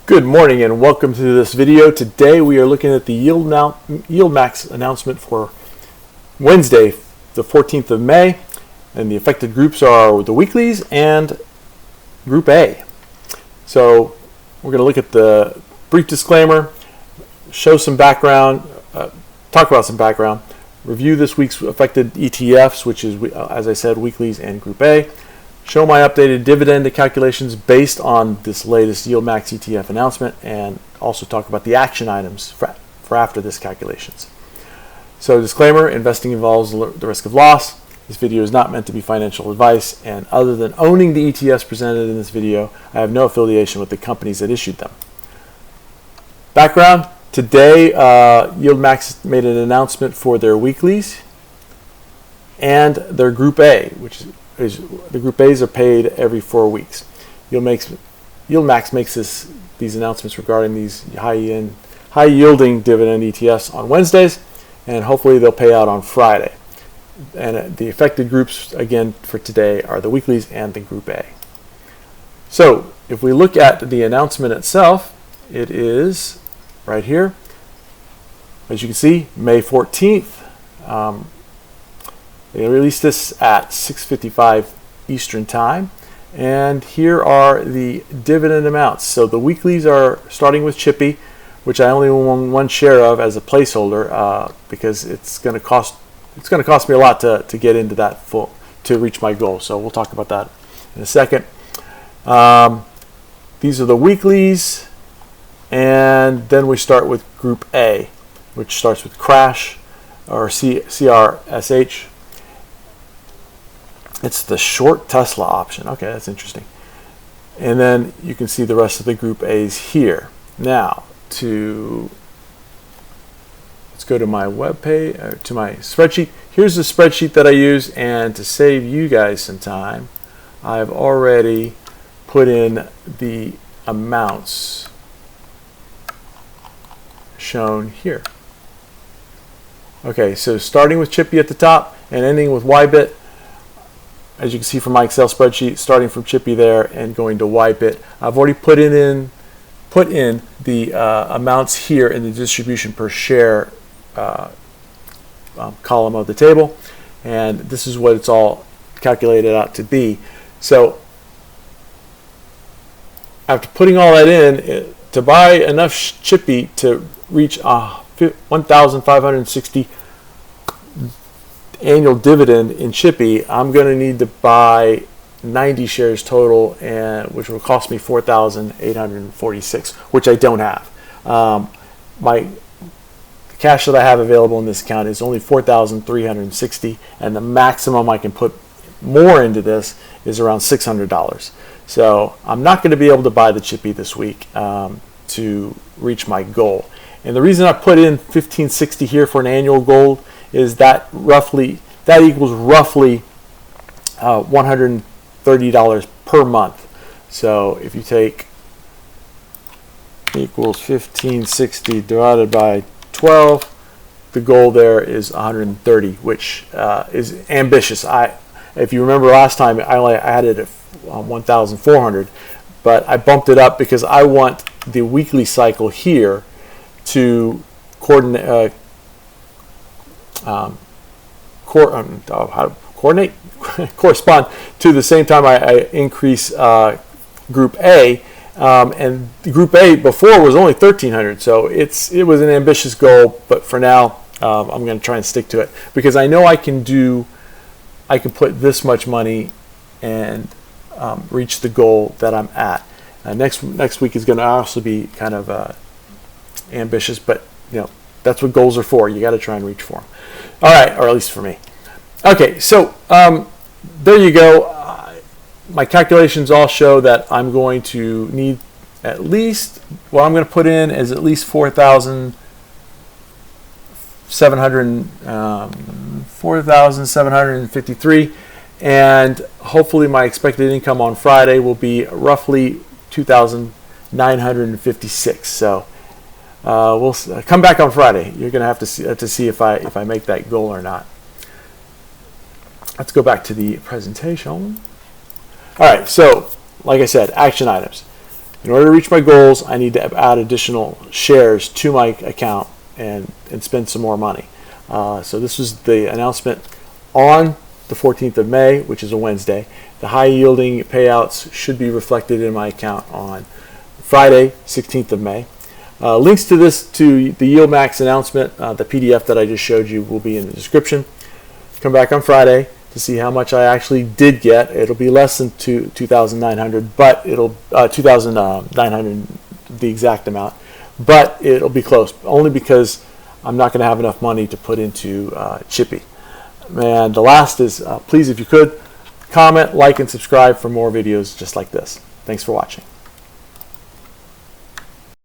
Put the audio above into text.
Good morning and welcome to this video. Today we are looking at the YieldMax announcement for Wednesday, the 14th of May, and the affected groups are the weeklies and Group A. So we're going to look at the brief disclaimer, show some background, talk about some background, review this week's affected ETFs, which is, as I said, weeklies and Group A. Show my updated dividend calculations based on this latest YieldMax ETF announcement, and also talk about the action items for after this calculations. So disclaimer, investing involves the risk of loss. This video is not meant to be financial advice, and other than owning the ETFs presented in this video, I have no affiliation with the companies that issued them. Background, today YieldMax made an announcement for their weeklies and their Group A, which is the Group A's are paid every 4 weeks. YieldMax makes these announcements regarding these high-yielding dividend ETFs on Wednesdays, and hopefully they'll pay out on Friday. And the affected groups, again, for today are the weeklies and the Group A. So if we look at the announcement itself, it is right here. As you can see, May 14th. They released this at 6:55 Eastern Time, and here are the dividend amounts. So the weeklies are starting with Chippy, which I only own one share of as a placeholder because it's going to cost me a lot to get into that to reach my goal. So we'll talk about that in a second. These are the weeklies, and then we start with Group A, which starts with Crash or CRSH. It's the short Tesla option. Okay, that's interesting. And then you can see the rest of the Group A's here. Now, let's go to my web page, to my spreadsheet. Here's the spreadsheet that I use, and to save you guys some time, I've already put in the amounts shown here. Okay, so starting with Chippy at the top and ending with YBIT. As you can see from my Excel spreadsheet, starting from Chippy there and going to YBIT, I've already put in the amounts here in the distribution per share column of the table, and this is what it's all calculated out to be. So after putting all that in, to buy enough Chippy to reach 1,560 annual dividend in Chippy, I'm going to need to buy 90 shares total, and which will cost me 4,846, which I don't have. The cash that I have available in this account is only 4,360, and the maximum I can put more into this is around $600. So I'm not going to be able to buy the Chippy this week to reach my goal. And the reason I put in 1,560 here for an annual goal is that equals roughly $130 per month. So if you take equals 1,560 divided by 12, the goal there is 130, which is ambitious. If you remember last time, I only had it at 1,400, but I bumped it up because I want the weekly cycle here to coordinate. Correspond to the same time I increase Group A, and Group A before was only 1,300, so it was an ambitious goal, but for now I'm going to try and stick to it because I know I can put this much money and reach the goal that I'm at. Next week is going to also be kind of ambitious, but that's what goals are for. You got to try and reach for them. All right, or at least for me. Okay, so there you go. My calculations all show that I'm going to need at least, what I'm going to put in is at least 4,753, and hopefully my expected income on Friday will be roughly 2,956. So we'll come back on Friday. You're going to have to see if I make that goal or not. Let's go back to the presentation. All right, so like I said, action items. in order to reach my goals, I need to add additional shares to my account and spend some more money. So this was the announcement on the 14th of May, which is a Wednesday. The high yielding payouts should be reflected in my account on Friday, 16th of May. Links to the YieldMax announcement, the PDF that I just showed you, will be in the description. Come back on Friday to see how much I actually did get. It'll be less than 2,900, but it'll 2,900 the exact amount, but it'll be close. Only because I'm not going to have enough money to put into Chippy. And the last is, please, if you could, comment, like, and subscribe for more videos just like this. Thanks for watching.